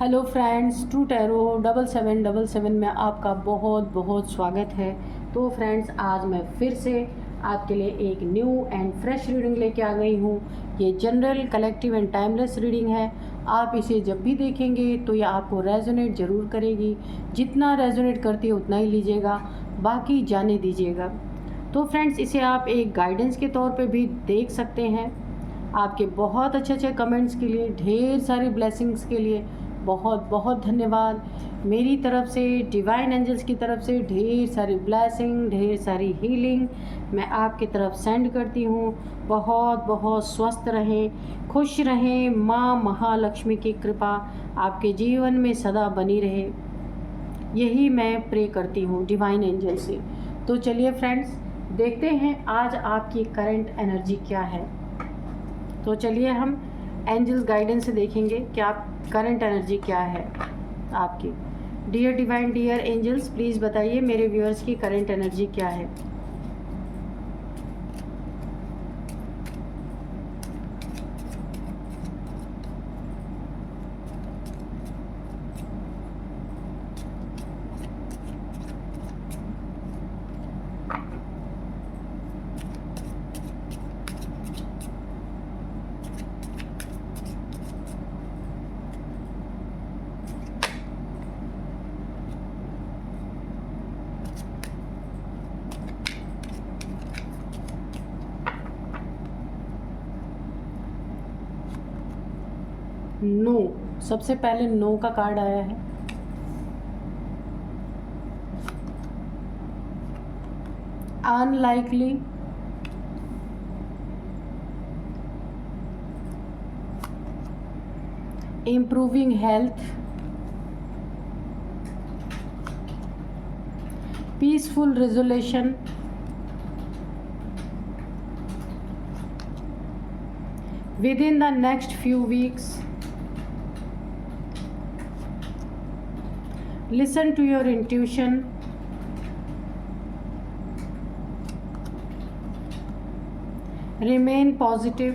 Hello friends, true tarot 7777 में आपका बहुत बहुत स्वागत है। तो फ्रेंड्स, आज मैं फिर से आपके लिए एक न्यू एंड फ्रेश रीडिंग लेके आ गई हूँ। ये general, collective and timeless reading है। आप इसे जब भी देखेंगे तो ये आपको रेजोनेट ज़रूर करेगी। जितना रेजोनेट करती है उतना ही लीजिएगा, बाकी जाने दीजिएगा। तो फ्रेंड्स, इसे आप एक गाइडेंस के तौर पे भी देख सकते हैं। आपके बहुत अच्छे अच्छे कमेंट्स के लिए, ढेर सारी ब्लेसिंग्स के लिए बहुत बहुत धन्यवाद। मेरी तरफ से, डिवाइन एंजल्स की तरफ से ढेर सारी ब्लेसिंग, ढेर सारी हीलिंग मैं आपकी तरफ सेंड करती हूँ। बहुत बहुत स्वस्थ रहें, खुश रहें। माँ महालक्ष्मी की कृपा आपके जीवन में सदा बनी रहे, यही मैं प्रे करती हूँ डिवाइन एंजल से। तो चलिए फ्रेंड्स, देखते हैं आज आपकी करंट एनर्जी क्या है। तो चलिए हम एंजल्स गाइडेंस से देखेंगे कि आप करंट एनर्जी क्या है आपकी। Dear divine, dear angels, please बताइए मेरे व्यूअर्स की करंट एनर्जी क्या है। नो, सबसे पहले नो का कार्ड आया है। Unlikely, improving health, peaceful resolution, within the next few weeks. Listen to your intuition. Remain positive.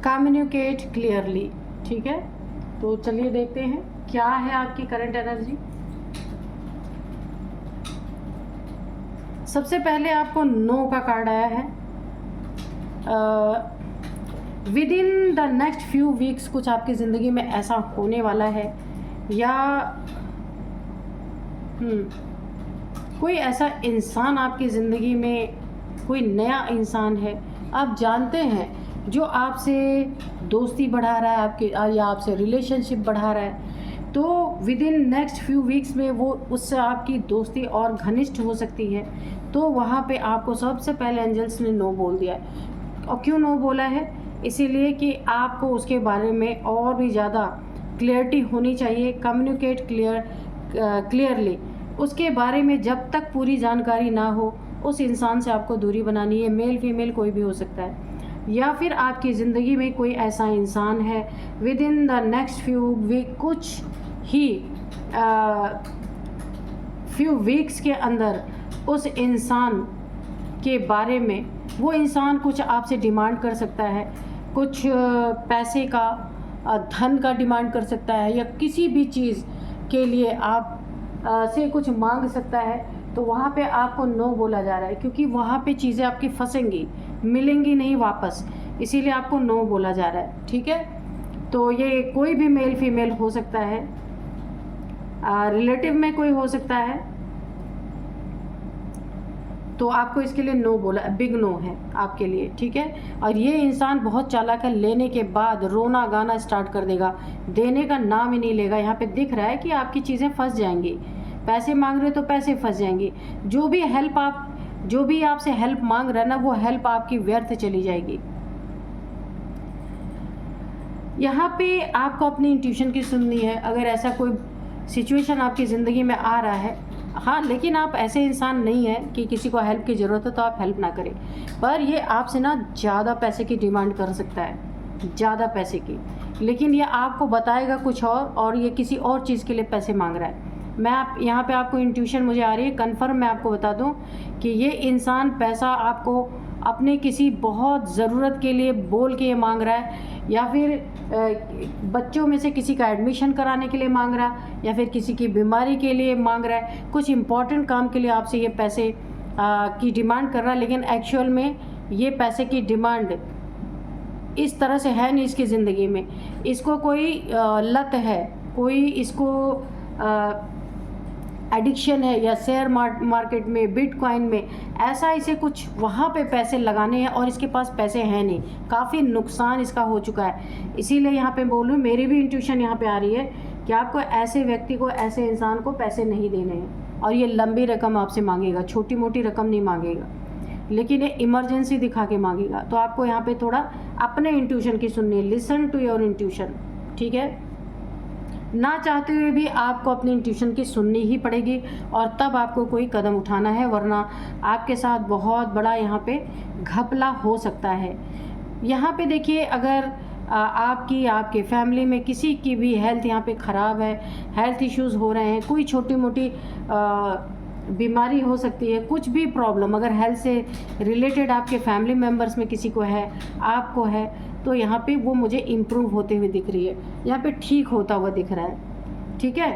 Communicate clearly. ठीक है, तो चलिए देखते हैं क्या है आपकी करंट एनर्जी। सबसे पहले आपको नो का कार्ड आया है। Within the next few weeks कुछ आपकी ज़िंदगी में ऐसा होने वाला है, या कोई ऐसा इंसान आपकी ज़िंदगी में, कोई नया इंसान है आप जानते हैं जो आपसे दोस्ती बढ़ा रहा है आपके, या आपसे रिलेशनशिप बढ़ा रहा है। तो with in next few weeks में वो उससे आपकी दोस्ती और घनिष्ठ हो सकती है। तो वहाँ पे आपको सबसे पहले एंजल्स ने नो बोल दिया है। और क्यों नो बोला है? इसीलिए कि आपको उसके बारे में और भी ज़्यादा क्लियरिटी होनी चाहिए। कम्युनिकेट क्लियरली उसके बारे में। जब तक पूरी जानकारी ना हो उस इंसान से आपको दूरी बनानी है। मेल फीमेल कोई भी हो सकता है, या फिर आपकी ज़िंदगी में कोई ऐसा इंसान है within the next few week, कुछ ही फ्यू वीक्स के अंदर उस इंसान के बारे में, वो इंसान कुछ आपसे डिमांड कर सकता है, कुछ पैसे का, धन का डिमांड कर सकता है, या किसी भी चीज़ के लिए आप से कुछ मांग सकता है। तो वहाँ पे आपको नो बोला जा रहा है, क्योंकि वहाँ पे चीज़ें आपकी फंसेंगी, मिलेंगी नहीं वापस, इसीलिए आपको नो बोला जा रहा है। ठीक है, तो ये कोई भी मेल फीमेल हो सकता है, रिलेटिव में कोई हो सकता है। तो आपको इसके लिए नो बोला, बिग नो है आपके लिए। ठीक है, और ये इंसान बहुत चालाक है। लेने के बाद रोना गाना स्टार्ट कर देगा, देने का नाम ही नहीं लेगा। यहाँ पे दिख रहा है कि आपकी चीज़ें फंस जाएंगी। पैसे मांग रहे तो पैसे फंस जाएंगी। जो भी आपसे हेल्प मांग रहा है ना, वो हेल्प आपकी व्यर्थ चली जाएगी। यहाँ पे आपको अपनी इंट्यूशन की सुननी है। अगर ऐसा कोई सिचुएशन आपकी ज़िंदगी में आ रहा है, हाँ, लेकिन आप ऐसे इंसान नहीं हैं कि किसी को हेल्प की ज़रूरत है तो आप हेल्प ना करें, पर ये आपसे ना ज़्यादा पैसे की डिमांड कर सकता है, ज़्यादा पैसे की। लेकिन ये आपको बताएगा कुछ और ये किसी और चीज़ के लिए पैसे मांग रहा है। यहाँ पे आपको इंट्यूशन मुझे आ रही है, कन्फर्म मैं आपको बता दूं कि ये इंसान पैसा आपको अपने किसी बहुत ज़रूरत के लिए बोल के ये मांग रहा है, या फिर बच्चों में से किसी का एडमिशन कराने के लिए मांग रहा है, या फिर किसी की बीमारी के लिए मांग रहा है, कुछ इम्पॉर्टेंट काम के लिए आपसे ये पैसे की डिमांड कर रहा है। लेकिन एक्चुअल में ये पैसे की डिमांड इस तरह से है नहीं इसकी ज़िंदगी में। इसको कोई लत है, कोई इसको एडिक्शन है, या शेयर मार्केट में, बिटकॉइन में, ऐसा इसे कुछ वहाँ पे पैसे लगाने हैं और इसके पास पैसे हैं नहीं। काफ़ी नुकसान इसका हो चुका है। इसीलिए यहाँ पे बोलूँ, मेरी भी इंट्यूशन यहाँ पे आ रही है कि आपको ऐसे व्यक्ति को, ऐसे इंसान को पैसे नहीं देने हैं, और ये लंबी रकम आपसे मांगेगा, छोटी मोटी रकम नहीं मांगेगा, लेकिन ये इमरजेंसी दिखा के मांगेगा। तो आपको यहाँ पे थोड़ा अपने इंट्यूशन की सुननी है। लिसन टू योर इंट्यूशन, ठीक है। ना चाहते हुए भी आपको अपनी इंट्यूशन की सुननी ही पड़ेगी, और तब आपको कोई कदम उठाना है, वरना आपके साथ बहुत बड़ा यहाँ पे घपला हो सकता है। यहाँ पे देखिए, अगर आपकी, आपके फैमिली में किसी की भी हेल्थ यहाँ पे ख़राब है, हेल्थ इश्यूज़ हो रहे हैं, कोई छोटी मोटी बीमारी हो सकती है, कुछ भी प्रॉब्लम अगर हेल्थ से रिलेटेड आपके फैमिली मेम्बर्स में किसी को है, आपको है, तो यहाँ पे वो मुझे इम्प्रूव होते हुए दिख रही है, यहाँ पे ठीक होता हुआ दिख रहा है, ठीक है।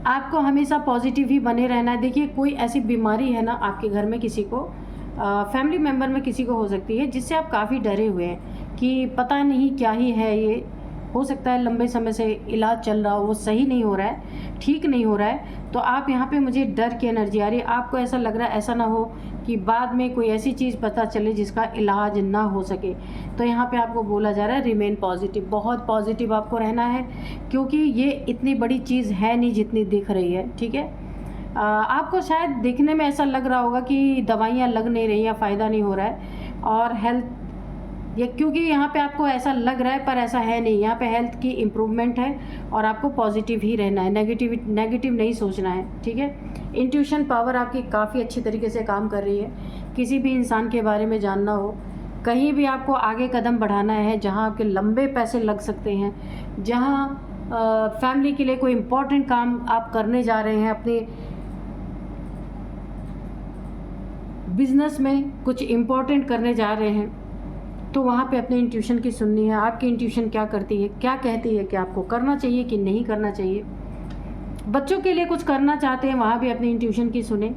आपको हमेशा पॉजिटिव ही बने रहना है। देखिए, कोई ऐसी बीमारी है ना आपके घर में, किसी को फैमिली मेम्बर में किसी को हो सकती है, जिससे आप काफ़ी डरे हुए हैं कि पता नहीं क्या ही है ये। हो सकता है लंबे समय से इलाज चल रहा हो, वो सही नहीं हो रहा है, ठीक नहीं हो रहा है, तो आप यहाँ पे, मुझे डर की एनर्जी आ रही है। आपको ऐसा लग रहा है, ऐसा ना हो कि बाद में कोई ऐसी चीज़ पता चले जिसका इलाज ना हो सके। तो यहाँ पे आपको बोला जा रहा है रिमेन पॉजिटिव, बहुत पॉजिटिव आपको रहना है, क्योंकि ये इतनी बड़ी चीज़ है नहीं जितनी दिख रही है, ठीक है। आपको शायद देखने में ऐसा लग रहा होगा कि दवाइयाँ लग नहीं रही या फ़ायदा नहीं हो रहा है, और हेल्थ, ये क्योंकि यहाँ पे आपको ऐसा लग रहा है, पर ऐसा है नहीं। यहाँ पे हेल्थ की इम्प्रूवमेंट है, और आपको पॉजिटिव ही रहना है, नेगेटिव नहीं सोचना है, ठीक है। इंट्यूशन पावर आपकी काफ़ी अच्छी तरीके से काम कर रही है। किसी भी इंसान के बारे में जानना हो, कहीं भी आपको आगे कदम बढ़ाना है, जहाँ आपके लंबे पैसे लग सकते हैं, जहाँ फैमिली के लिए कोई इम्पोर्टेंट काम आप करने जा रहे हैं, अपने बिजनेस में कुछ इम्पोर्टेंट करने जा रहे हैं, तो वहाँ पे अपने इंट्यूशन की सुननी है। आपकी इंट्यूशन क्या करती है, क्या कहती है कि आपको करना चाहिए कि नहीं करना चाहिए। बच्चों के लिए कुछ करना चाहते हैं, वहाँ भी अपनी इंट्यूशन की सुने।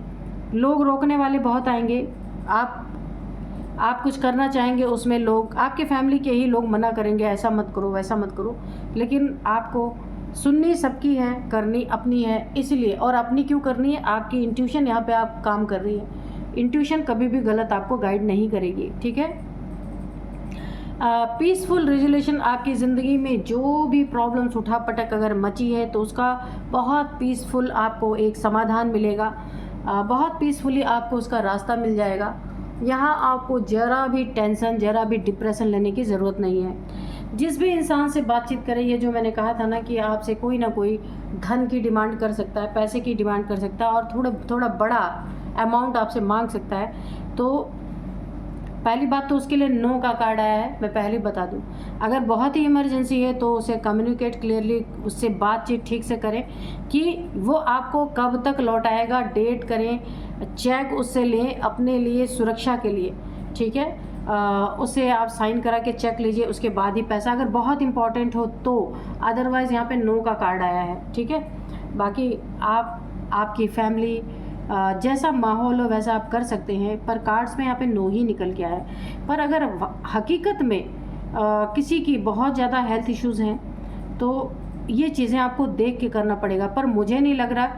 लोग रोकने वाले बहुत आएंगे, आप कुछ करना चाहेंगे, उसमें लोग, आपके फैमिली के ही लोग मना करेंगे, ऐसा मत करो, वैसा मत करो। लेकिन आपको सुननी सबकी है, करनी अपनी है। इसलिए, और अपनी क्यों करनी है, आपकी इंट्यूशन यहाँ पे आप काम कर रही है। इंट्यूशन कभी भी गलत आपको गाइड नहीं करेगी, ठीक है। पीसफुल रेजोल्यूशन, आपकी ज़िंदगी में जो भी प्रॉब्लम्स उठापटक अगर मची है, तो उसका बहुत पीसफुल आपको एक समाधान मिलेगा, बहुत पीसफुली आपको उसका रास्ता मिल जाएगा। यहाँ आपको ज़रा भी टेंशन, ज़रा भी डिप्रेशन लेने की ज़रूरत नहीं है। जिस भी इंसान से बातचीत करें, ये जो मैंने कहा था ना कि आपसे कोई ना कोई धन की डिमांड कर सकता है, पैसे की डिमांड कर सकता है, और थोड़ा बड़ा अमाउंट आपसे मांग सकता है, तो पहली बात तो उसके लिए नो का कार्ड आया है, मैं पहले बता दूं। अगर बहुत ही इमरजेंसी है तो उसे कम्युनिकेट क्लियरली, उससे बातचीत ठीक से करें कि वो आपको कब तक लौटाएगा, डेट करें, चेक उससे लें अपने लिए, सुरक्षा के लिए, ठीक है। उससे आप साइन करा के चेक लीजिए, उसके बाद ही पैसा, अगर बहुत इंपॉर्टेंट हो तो। अदरवाइज़ यहाँ पे नो का कार्ड आया है, ठीक है। बाकी आपकी फैमिली, जैसा माहौल हो वैसा आप कर सकते हैं, पर कार्ड्स में यहाँ पे नो ही निकल के आया है। पर अगर हकीकत में किसी की बहुत ज़्यादा हेल्थ इश्यूज़ हैं, तो ये चीज़ें आपको देख के करना पड़ेगा। पर मुझे नहीं लग रहा,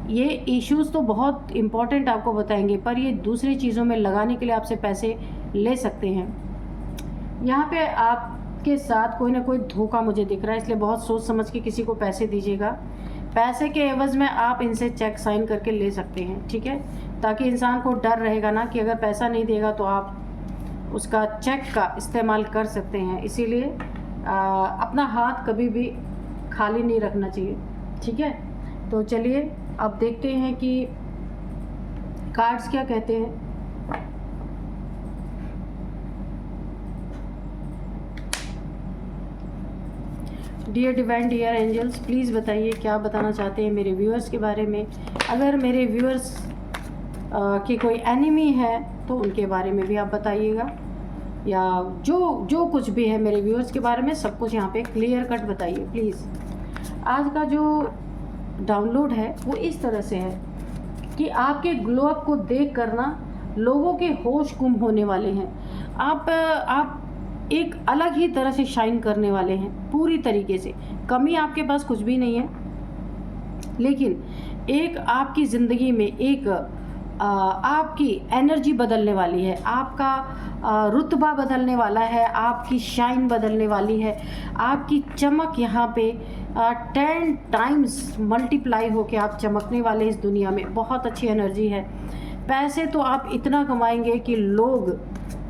ये इश्यूज़ तो बहुत इम्पॉर्टेंट आपको बताएंगे, पर ये दूसरी चीज़ों में लगाने के लिए आपसे पैसे ले सकते हैं। यहाँ पे आपके साथ कोई ना कोई धोखा मुझे दिख रहा है, इसलिए बहुत सोच समझ के किसी को पैसे दीजिएगा। पैसे के एवज़ में आप इनसे चेक साइन करके ले सकते हैं, ठीक है, ताकि इंसान को डर रहेगा ना कि अगर पैसा नहीं देगा तो आप उसका चेक का इस्तेमाल कर सकते हैं। इसीलिए अपना हाथ कभी भी खाली नहीं रखना चाहिए, ठीक है। तो चलिए अब देखते हैं कि कार्ड्स क्या कहते हैं। Dear divine, dear angels, please बताइए क्या बताना चाहते हैं मेरे व्यूअर्स के बारे में। अगर मेरे व्यूअर्स कि कोई एनिमी है तो उनके बारे में भी आप बताइएगा, या जो कुछ भी है मेरे व्यूअर्स के बारे में सब कुछ यहाँ पे क्लियर कट बताइए प्लीज़। आज का जो डाउनलोड है वो इस तरह से है कि आपके ग्लो अप को देख कर ना लोगों के होश गुम होने वाले हैं। आप एक अलग ही तरह से शाइन करने वाले हैं पूरी तरीके से। कमी आपके पास कुछ भी नहीं है, लेकिन एक आपकी ज़िंदगी में एक आपकी एनर्जी बदलने वाली है, आपका रुतबा बदलने वाला है, आपकी शाइन बदलने वाली है, आपकी चमक यहाँ पे 10 टाइम्स मल्टीप्लाई होके आप चमकने वाले इस दुनिया में। बहुत अच्छी एनर्जी है। पैसे तो आप इतना कमाएंगे कि लोग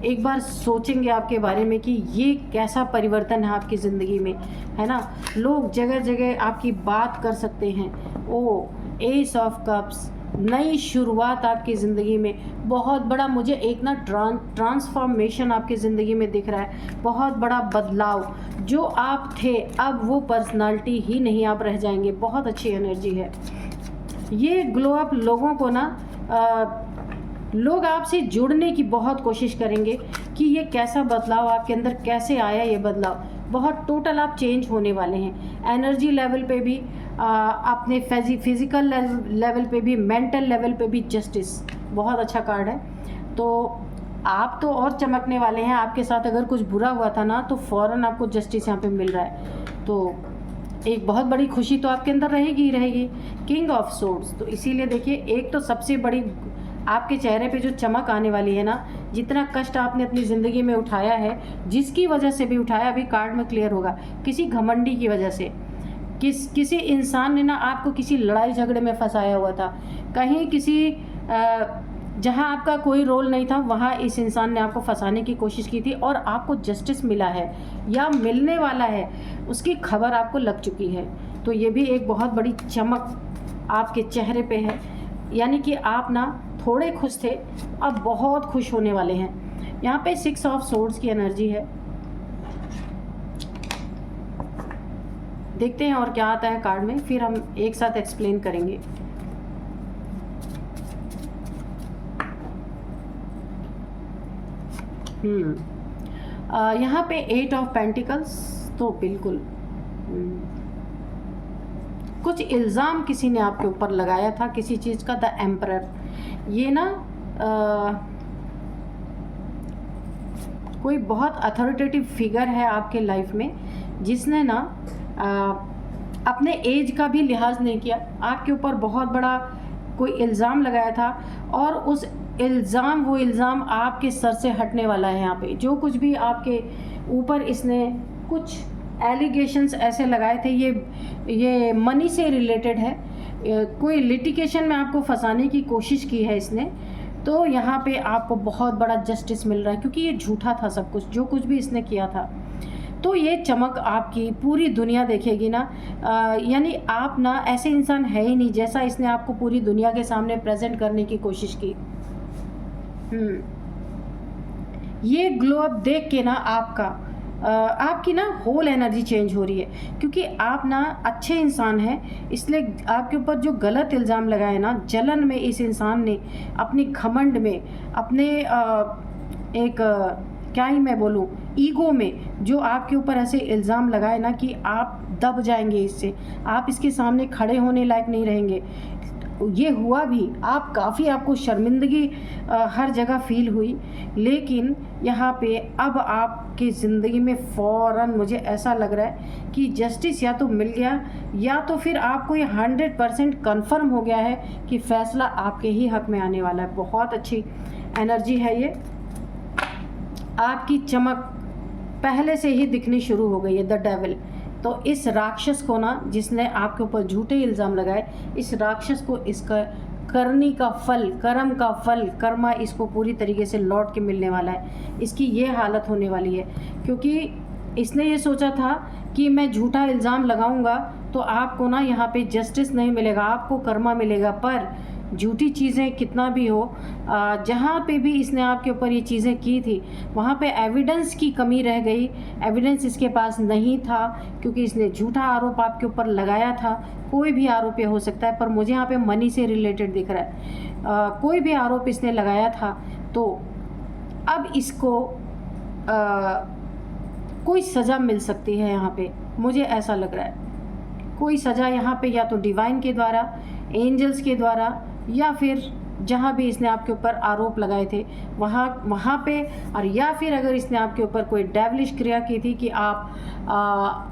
एक बार सोचेंगे आपके बारे में कि ये कैसा परिवर्तन है आपकी ज़िंदगी में, है ना। लोग जगह जगह आपकी बात कर सकते हैं। ओ एस ऑफ कप्स, नई शुरुआत आपकी ज़िंदगी में, बहुत बड़ा मुझे एक ना ट्रांसफॉर्मेशन आपकी ज़िंदगी में दिख रहा है। बहुत बड़ा बदलाव, जो आप थे अब वो पर्सनालिटी ही नहीं आप रह जाएंगे। बहुत अच्छी एनर्जी है ये ग्लो अप। लोगों को ना लोग आपसे जुड़ने की बहुत कोशिश करेंगे कि ये कैसा बदलाव आपके अंदर कैसे आया। ये बदलाव बहुत टोटल आप चेंज होने वाले हैं। एनर्जी लेवल पे भी, अपने फिज़िकल लेवल पे भी, मेंटल लेवल पे भी। जस्टिस बहुत अच्छा कार्ड है। तो आप तो और चमकने वाले हैं। आपके साथ अगर कुछ बुरा हुआ था ना तो फ़ौरन आपको जस्टिस यहाँ पे मिल रहा है। तो एक बहुत बड़ी खुशी तो आपके अंदर रहेगी ही रहेगी। किंग ऑफ सोर्ड्स, तो इसीलिए देखिए एक तो सबसे बड़ी आपके चेहरे पे जो चमक आने वाली है ना, जितना कष्ट आपने अपनी ज़िंदगी में उठाया है, जिसकी वजह से भी उठाया, अभी कार्ड में क्लियर होगा, किसी घमंडी की वजह से, किसी इंसान ने ना आपको किसी लड़ाई झगड़े में फंसाया हुआ था, कहीं किसी जहां आपका कोई रोल नहीं था वहां इस इंसान ने आपको फंसाने की कोशिश की थी और आपको जस्टिस मिला है या मिलने वाला है, उसकी खबर आपको लग चुकी है। तो ये भी एक बहुत बड़ी चमक आपके चेहरे पे है, यानी कि आप ना थोड़े खुश थे, अब बहुत खुश होने वाले हैं। यहाँ पे 6 ऑफ सोर्ड्स की एनर्जी है। देखते हैं और क्या आता है कार्ड में, फिर हम एक साथ एक्सप्लेन करेंगे। यहाँ पे 8 ऑफ पेंटिकल्स, तो बिल्कुल कुछ इल्ज़ाम किसी ने आपके ऊपर लगाया था किसी चीज़ का। द एम्परर, ये ना कोई बहुत अथॉरिटेटिव फिगर है आपके लाइफ में, जिसने ना अपने एज का भी लिहाज नहीं किया, आपके ऊपर बहुत बड़ा कोई इल्ज़ाम लगाया था और उस वो इल्ज़ाम आपके सर से हटने वाला है। यहाँ पे जो कुछ भी आपके ऊपर इसने कुछ एलिगेशंस ऐसे लगाए थे, ये मनी से रिलेटेड है, कोई लिटिगेशन में आपको फंसाने की कोशिश की है इसने। तो यहाँ पे आपको बहुत बड़ा जस्टिस मिल रहा है, क्योंकि ये झूठा था सब कुछ, जो कुछ भी इसने किया था। तो ये चमक आपकी पूरी दुनिया देखेगी ना, यानी आप ना ऐसे इंसान है ही नहीं जैसा इसने आपको पूरी दुनिया के सामने प्रेजेंट करने की कोशिश की। ये ग्लो अप देख के ना आपकी ना होल एनर्जी चेंज हो रही है, क्योंकि आप ना अच्छे इंसान हैं, इसलिए आपके ऊपर जो गलत इल्ज़ाम लगाए ना, जलन में इस इंसान ने, अपनी घमंड में, अपने क्या ही मैं बोलूँ, ईगो में जो आपके ऊपर ऐसे इल्ज़ाम लगाए ना कि आप दब जाएंगे इससे, आप इसके सामने खड़े होने लायक नहीं रहेंगे। ये हुआ भी, आपको शर्मिंदगी हर जगह फील हुई, लेकिन यहाँ पे अब आपकी ज़िंदगी में फ़ौरन मुझे ऐसा लग रहा है कि जस्टिस या तो मिल गया, या तो फिर आपको ये 100% कन्फर्म हो गया है कि फ़ैसला आपके ही हक़ में आने वाला है। बहुत अच्छी एनर्जी है ये। आपकी चमक पहले से ही दिखनी शुरू हो गई है, द डेविल। तो इस राक्षस को ना, जिसने आपके ऊपर झूठे इल्ज़ाम लगाए, इस राक्षस को इसका करनी का फल, कर्म का फल, कर्मा इसको पूरी तरीके से लौट के मिलने वाला है। इसकी ये हालत होने वाली है, क्योंकि इसने ये सोचा था कि मैं झूठा इल्ज़ाम लगाऊंगा तो आपको ना यहाँ पे जस्टिस नहीं मिलेगा, आपको कर्मा मिलेगा। पर झूठी चीज़ें कितना भी हो, जहाँ पे भी इसने आपके ऊपर ये चीज़ें की थी वहाँ पे एविडेंस की कमी रह गई। एविडेंस इसके पास नहीं था क्योंकि इसने झूठा आरोप आपके ऊपर लगाया था। कोई भी आरोप ये हो सकता है, पर मुझे यहाँ पे मनी से रिलेटेड दिख रहा है। कोई भी आरोप इसने लगाया था, तो अब इसको कोई सज़ा मिल सकती है यहाँ पे, मुझे ऐसा लग रहा है। कोई सज़ा यहाँ पे या तो डिवाइन के द्वारा, एंजल्स के द्वारा, या फिर जहाँ भी इसने आपके ऊपर आरोप लगाए थे वहाँ पे, और या फिर अगर इसने आपके ऊपर कोई डेविलिश क्रिया की थी कि आप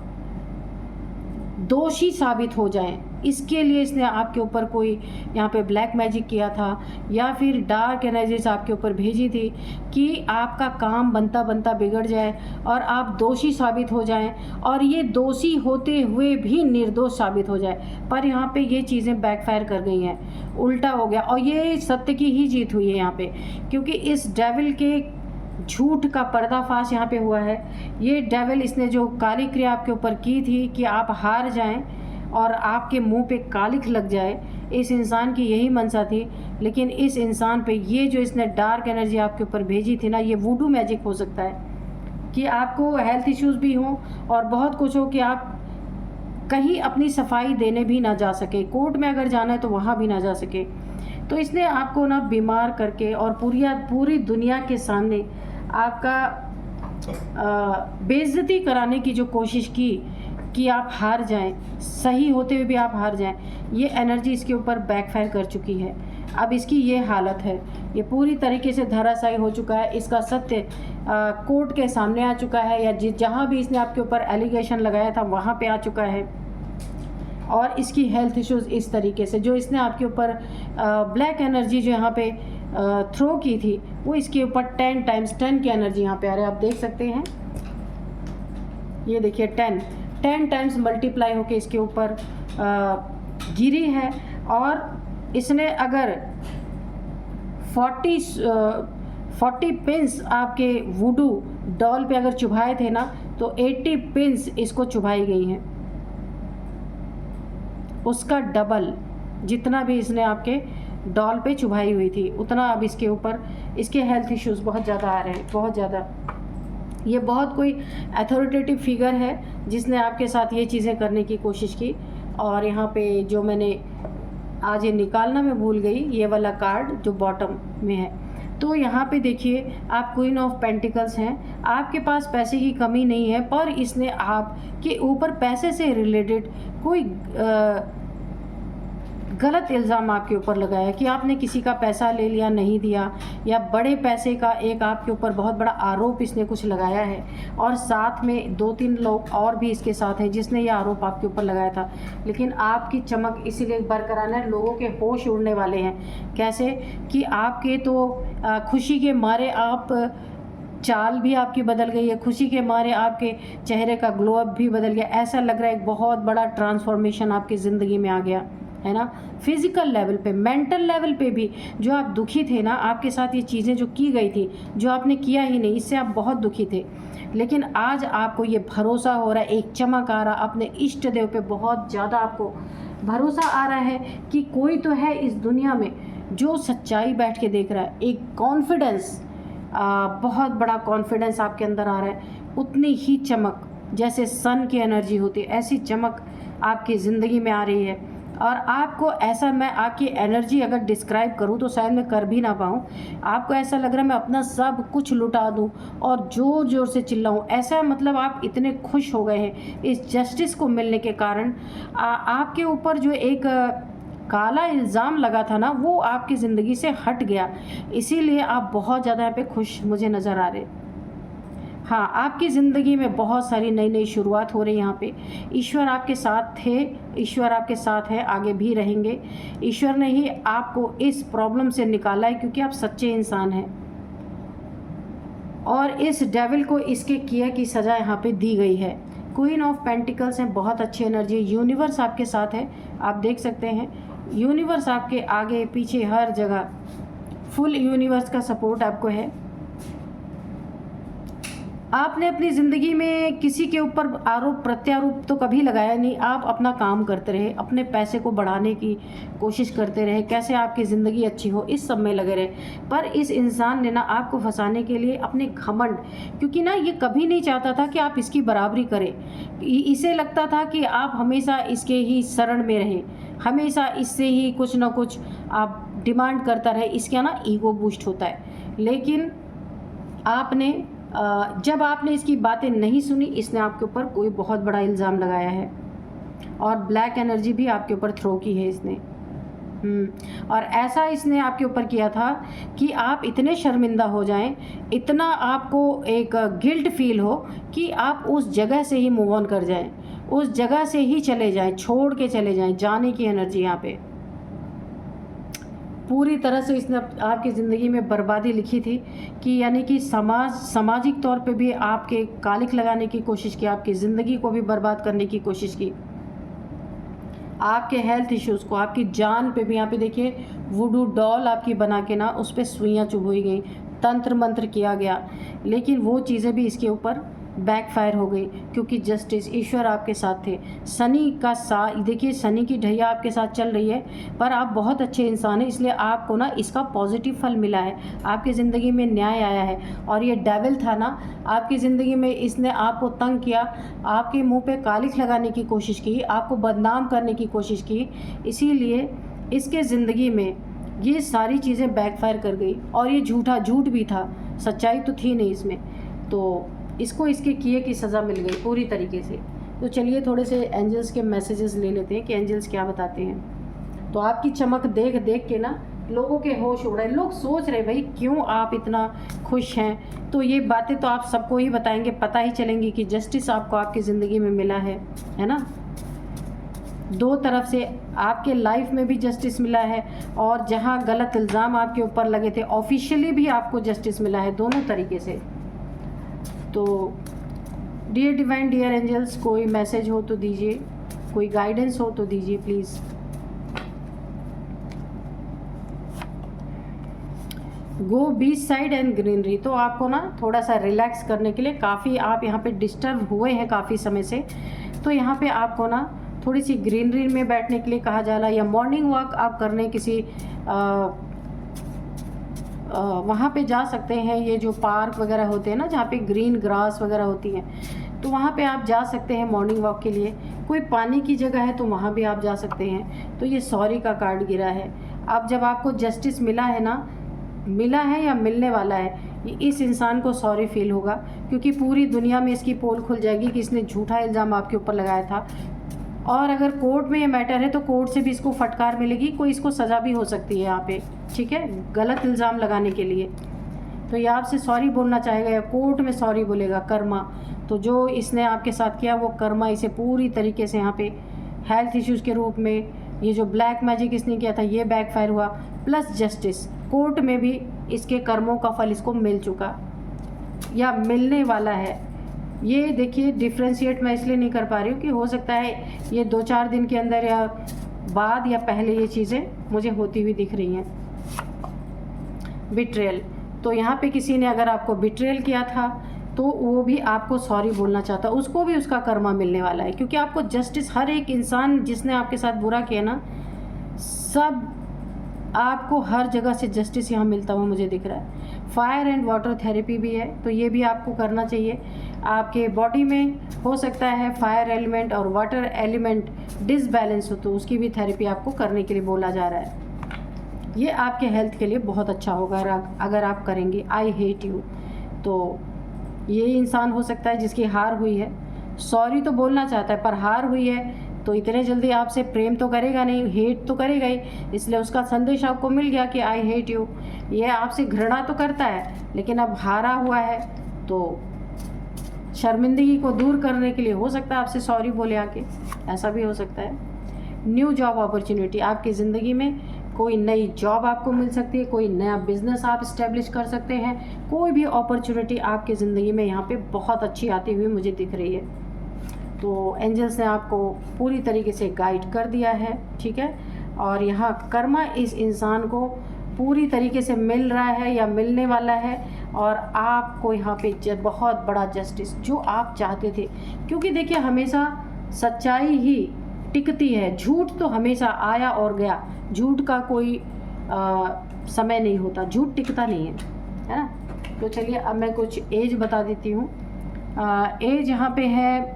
दोषी साबित हो जाएं, इसके लिए इसने आपके ऊपर कोई यहाँ पे ब्लैक मैजिक किया था, या फिर डार्क एनर्जीज आपके ऊपर भेजी थी कि आपका काम बनता बनता बिगड़ जाए और आप दोषी साबित हो जाएं, और ये दोषी होते हुए भी निर्दोष साबित हो जाए। पर यहाँ पे ये चीज़ें बैकफायर कर गई हैं, उल्टा हो गया, और ये सत्य की ही जीत हुई है यहाँ पे, क्योंकि इस डेविल के झूठ का पर्दाफाश यहाँ पे हुआ है। ये डेविल, इसने जो काली क्रिया आपके ऊपर की थी कि आप हार जाएं और आपके मुंह पे कालिख लग जाए, इस इंसान की यही मंशा थी। लेकिन इस इंसान पे ये जो इसने डार्क एनर्जी आपके ऊपर भेजी थी ना, ये वूडू मैजिक हो सकता है कि आपको हेल्थ इश्यूज़ भी हों और बहुत कुछ हो कि आप कहीं अपनी सफाई देने भी ना जा सके, कोर्ट में अगर जाना है तो वहाँ भी ना जा सके। तो इसने आपको ना बीमार करके और पूरी दुनिया के सामने आपका बेइज्जती कराने की जो कोशिश की कि आप हार जाएं, सही होते हुए भी आप हार जाएं, ये एनर्जी इसके ऊपर बैकफायर कर चुकी है। अब इसकी ये हालत है, ये पूरी तरीके से धराशायी हो चुका है। इसका सत्य कोर्ट के सामने आ चुका है, या जहाँ भी इसने आपके ऊपर एलिगेशन लगाया था वहाँ पे आ चुका है। और इसकी हेल्थ इश्यूज़ इस तरीके से, जो इसने आपके ऊपर ब्लैक एनर्जी जो यहाँ पे थ्रो की थी, वो इसके ऊपर 10 टाइम्स 10 की एनर्जी यहाँ पे आ रही है, आप देख सकते हैं। ये देखिए 10 टाइम्स मल्टीप्लाई होके इसके ऊपर गिरी है। और इसने अगर 40 पिंस आपके वुडू डॉल पे अगर चुभाए थे ना, तो 80 पिंस इसको चुभाई गई हैं, उसका डबल। जितना भी इसने आपके डॉल पे चुभाई हुई थी उतना अब इसके ऊपर, इसके हेल्थ इश्यूज़ बहुत ज़्यादा आ रहे हैं, बहुत ज़्यादा। ये बहुत कोई अथॉरिटेटिव फिगर है जिसने आपके साथ ये चीज़ें करने की कोशिश की। और यहाँ पे जो मैंने आज ये निकालना मैं भूल गई, ये वाला कार्ड जो बॉटम में है, तो यहाँ पे देखिए आप क्वीन ऑफ पेंटिकल्स हैं, आपके पास पैसे की कमी नहीं है, पर इसने आपके ऊपर पैसे से रिलेटेड कोई गलत इल्ज़ाम आपके ऊपर लगाया कि आपने किसी का पैसा ले लिया, नहीं दिया, या बड़े पैसे का एक आपके ऊपर बहुत बड़ा आरोप इसने कुछ लगाया है। और साथ में 2-3 लोग और भी इसके साथ हैं जिसने ये आरोप आपके ऊपर लगाया था। लेकिन आपकी चमक इसीलिए बरकरार है, लोगों के होश उड़ने वाले हैं। कैसे कि आपके तो खुशी के मारे आप चाल भी आपकी बदल गई है, खुशी के मारे आपके चेहरे का ग्लो अप भी बदल गया। ऐसा लग रहा है एक बहुत बड़ा ट्रांसफॉर्मेशन आपकी ज़िंदगी में आ गया है ना। फिज़िकल लेवल पे, मेंटल लेवल पे भी जो आप दुखी थे ना, आपके साथ ये चीज़ें जो की गई थी, जो आपने किया ही नहीं, इससे आप बहुत दुखी थे। लेकिन आज आपको ये भरोसा हो रहा है, एक चमक आ रहा, अपने इष्ट देव पे बहुत ज़्यादा आपको भरोसा आ रहा है कि कोई तो है इस दुनिया में जो सच्चाई बैठ के देख रहा है। एक कॉन्फिडेंस, बहुत बड़ा कॉन्फिडेंस आपके अंदर आ रहा है। उतनी ही चमक जैसे सन की एनर्जी होती है, ऐसी चमक आपकी ज़िंदगी में आ रही है। और आपको ऐसा, मैं आपकी एनर्जी अगर डिस्क्राइब करूं तो शायद मैं कर भी ना पाऊं। आपको ऐसा लग रहा है मैं अपना सब कुछ लुटा दूं और ज़ोर ज़ोर से चिल्लाऊं। ऐसा मतलब आप इतने खुश हो गए हैं इस जस्टिस को मिलने के कारण। आपके ऊपर जो एक काला इल्ज़ाम लगा था ना, वो आपकी ज़िंदगी से हट गया, इसीलिए आप बहुत ज़्यादा यहाँ पे खुश मुझे नज़र आ रहे। हाँ, आपकी ज़िंदगी में बहुत सारी नई नई शुरुआत हो रही है यहाँ पे। ईश्वर आपके साथ थे, ईश्वर आपके साथ है, आगे भी रहेंगे। ईश्वर ने ही आपको इस प्रॉब्लम से निकाला है क्योंकि आप सच्चे इंसान हैं। और इस डेविल को इसके किया की सज़ा यहाँ पे दी गई है। क्वीन ऑफ पेंटिकल्स हैं, बहुत अच्छी एनर्जी। यूनिवर्स आपके साथ है, आप देख सकते हैं। यूनिवर्स आपके आगे पीछे हर जगह फुल यूनिवर्स का सपोर्ट आपको है। आपने अपनी ज़िंदगी में किसी के ऊपर आरोप प्रत्यारोप तो कभी लगाया नहीं। आप अपना काम करते रहे, अपने पैसे को बढ़ाने की कोशिश करते रहे, कैसे आपकी ज़िंदगी अच्छी हो, इस सब में लगे रहे। पर इस इंसान ने ना आपको फंसाने के लिए अपने घमंड, क्योंकि ना ये कभी नहीं चाहता था कि आप इसकी बराबरी करें। इसे लगता था कि आप हमेशा इसके ही शरण में रहें, हमेशा इससे ही कुछ ना कुछ आप डिमांड करता रहे। इसका ना ईगो बूस्ट होता है। लेकिन जब आपने इसकी बातें नहीं सुनी, इसने आपके ऊपर कोई बहुत बड़ा इल्ज़ाम लगाया है और ब्लैक एनर्जी भी आपके ऊपर थ्रो की है इसने। और ऐसा इसने आपके ऊपर किया था कि आप इतने शर्मिंदा हो जाएं, इतना आपको एक गिल्ट फील हो कि आप उस जगह से ही मूव ऑन कर जाएं, उस जगह से ही चले जाएं, छोड़ के चले जाएं। जाने की एनर्जी यहाँ पे पूरी तरह से इसने आपकी ज़िंदगी में बर्बादी लिखी थी कि यानी कि सामाजिक तौर पे भी आपके कालिक लगाने की कोशिश की, आपकी ज़िंदगी को भी बर्बाद करने की कोशिश की, आपके हेल्थ इश्यूज़ को, आपकी जान पे भी। यहाँ पे देखिए वुडू डॉल आपकी बना के ना उस पर सुइयाँ चुभोई गई, तंत्र मंत्र किया गया, लेकिन वो चीज़ें भी इसके ऊपर बैकफायर हो गई क्योंकि जस्टिस ईश्वर आपके साथ थे। शनि का देखिए शनि की ढैया आपके साथ चल रही है, पर आप बहुत अच्छे इंसान हैं, इसलिए आपको ना इसका पॉजिटिव फल मिला है, आपकी ज़िंदगी में न्याय आया है। और ये डेविल था ना आपकी ज़िंदगी में, इसने आपको तंग किया, आपके मुंह पे कालिख लगाने की कोशिश की, आपको बदनाम करने की कोशिश की, इसीलिए इसके ज़िंदगी में ये सारी चीज़ें बैकफायर कर गई। और ये झूठ भी था, सच्चाई तो थी नहीं इसमें। तो इसको इसके किए की सज़ा मिल गई पूरी तरीके से। तो चलिए थोड़े से एंजल्स के मैसेजेस ले लेते हैं कि एंजल्स क्या बताते हैं। तो आपकी चमक देख देख के ना लोगों के होश उड़ रहे, लोग सोच रहे भाई क्यों आप इतना खुश हैं। तो ये बातें तो आप सबको ही बताएंगे, पता ही चलेंगी कि जस्टिस आपको आपकी ज़िंदगी में मिला है ना। दो तरफ से आपके लाइफ में भी जस्टिस मिला है, और जहाँ गलत इल्ज़ाम आपके ऊपर लगे थे ऑफिशियली भी आपको जस्टिस मिला है, दोनों तरीके से। तो डियर डिवाइन, डियर एंजल्स, कोई मैसेज हो तो दीजिए, कोई गाइडेंस हो तो दीजिए please. Go beach side and greenery. तो आपको ना थोड़ा सा रिलैक्स करने के लिए, काफ़ी आप यहाँ पे डिस्टर्ब हुए हैं काफ़ी समय से, तो यहाँ पे आपको ना थोड़ी सी ग्रीनरी में बैठने के लिए कहा जा रहा है, या मॉर्निंग वॉक आप करने किसी वहाँ पे जा सकते हैं। ये जो पार्क वगैरह होते हैं ना जहाँ पे ग्रीन ग्रास वगैरह होती है, तो वहाँ पे आप जा सकते हैं मॉर्निंग वॉक के लिए। कोई पानी की जगह है तो वहाँ भी आप जा सकते हैं। तो ये सॉरी का कार्ड गिरा है। अब जब आपको जस्टिस मिला है ना, मिला है या मिलने वाला है, इस इंसान को सॉरी फील होगा, क्योंकि पूरी दुनिया में इसकी पोल खुल जाएगी कि इसने झूठा इल्ज़ाम आपके ऊपर लगाया था। और अगर कोर्ट में ये मैटर है तो कोर्ट से भी इसको फटकार मिलेगी, कोई इसको सज़ा भी हो सकती है यहाँ पे, ठीक है, गलत इल्ज़ाम लगाने के लिए। तो ये आपसे सॉरी बोलना चाहेगा या कोर्ट में सॉरी बोलेगा। कर्मा, तो जो इसने आपके साथ किया वो कर्मा इसे पूरी तरीके से यहाँ पे हेल्थ इश्यूज़ के रूप में, ये जो ब्लैक मैजिक इसने किया था ये बैकफायर हुआ, प्लस जस्टिस कोर्ट में भी इसके कर्मों का फल इसको मिल चुका या मिलने वाला है। ये देखिए डिफ्रेंशिएट मैं इसलिए नहीं कर पा रही हूँ कि हो सकता है ये 2-4 दिन के अंदर या बाद या पहले ये चीज़ें मुझे होती हुई दिख रही हैं। बिट्रेयल, तो यहाँ पे किसी ने अगर आपको बिट्रेयल किया था तो वो भी आपको सॉरी बोलना चाहता, उसको भी उसका कर्मा मिलने वाला है, क्योंकि आपको जस्टिस, हर एक इंसान जिसने आपके साथ बुरा किया ना, सब आपको हर जगह से जस्टिस यहाँ मिलता हुआ मुझे दिख रहा है। फायर एंड वाटर थेरेपी भी है, तो ये भी आपको करना चाहिए। आपके बॉडी में हो सकता है फायर एलिमेंट और वाटर एलिमेंट डिसबैलेंस हो, तो उसकी भी थेरेपी आपको करने के लिए बोला जा रहा है। ये आपके हेल्थ के लिए बहुत अच्छा होगा अगर आप करेंगे। आई हेट यू, तो ये इंसान हो सकता है जिसकी हार हुई है, सॉरी तो बोलना चाहता है पर हार हुई है, तो इतने जल्दी आपसे प्रेम तो करेगा नहीं, हेट तो करेगा ही। इसलिए उसका संदेश आपको मिल गया कि आई हेट यू। ये आपसे घृणा तो करता है, लेकिन अब हारा हुआ है, तो शर्मिंदगी को दूर करने के लिए हो सकता है आपसे सॉरी बोले आके, ऐसा भी हो सकता है। न्यू जॉब अपॉर्चुनिटी, आपकी ज़िंदगी में कोई नई जॉब आपको मिल सकती है, कोई नया बिजनेस आप इस्टेब्लिश कर सकते हैं, कोई भी अपॉर्चुनिटी आपकी ज़िंदगी में यहाँ पे बहुत अच्छी आती हुई मुझे दिख रही है। तो एंजल्स ने आपको पूरी तरीके से गाइड कर दिया है, ठीक है। और यहाँ कर्मा इस इंसान को पूरी तरीके से मिल रहा है या मिलने वाला है। और आपको यहाँ पे बहुत बड़ा जस्टिस जो आप चाहते थे, क्योंकि देखिए हमेशा सच्चाई ही टिकती है, झूठ तो हमेशा आया और गया, झूठ का कोई समय नहीं होता, झूठ टिकता नहीं है ना। तो चलिए अब मैं कुछ एज बता देती हूँ। एज यहाँ पे है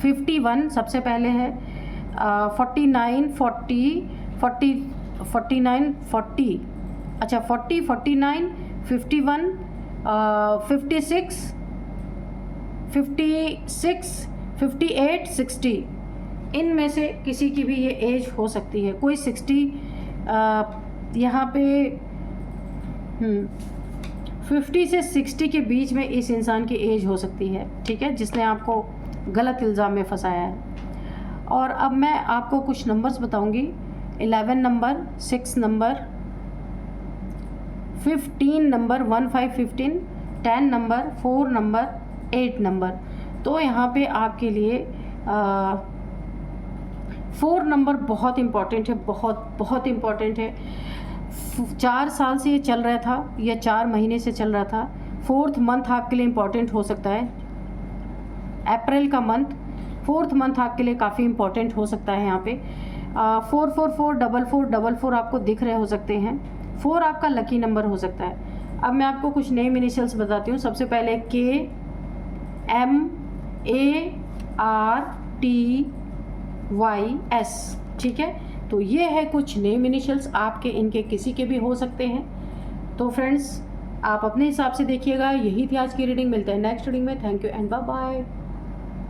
51 सबसे पहले है, 49 40 40 49 40 अच्छा 40 49 51 56 56 58 60, इनमें से किसी की भी ये एज हो सकती है। कोई 60 यहाँ पे 50 से 60 के बीच में इस इंसान की एज हो सकती है, ठीक है, जिसने आपको गलत इल्ज़ाम में फंसाया है। और अब मैं आपको कुछ नंबर्स बताऊंगी। 11 number, 6 number, 15 number, 1515, 10 number, 4 number, 8 number. तो यहाँ पे आपके लिए 4 नंबर बहुत इम्पॉर्टेंट है, बहुत इम्पॉर्टेंट है। 4 साल से ये चल रहा था या 4 महीने से चल रहा था। 4th मंथ आपके लिए इम्पॉर्टेंट हो सकता है। अप्रैल का मंथ, 4th मंथ आपके लिए काफ़ी इम्पॉर्टेंट हो सकता है। यहाँ पे 4444444 आपको दिख रहे हो सकते हैं। 4 आपका लकी नंबर हो सकता है। अब मैं आपको कुछ नेम इनिशियल्स बताती हूँ। सबसे पहले KMARTYS, ठीक है। तो ये है कुछ नेम इनिशियल्स, आपके इनके किसी के भी हो सकते हैं। तो फ्रेंड्स आप अपने हिसाब से देखिएगा। यही थी आज की रीडिंग, मिलते हैं नेक्स्ट रीडिंग में। Thank you and bye bye.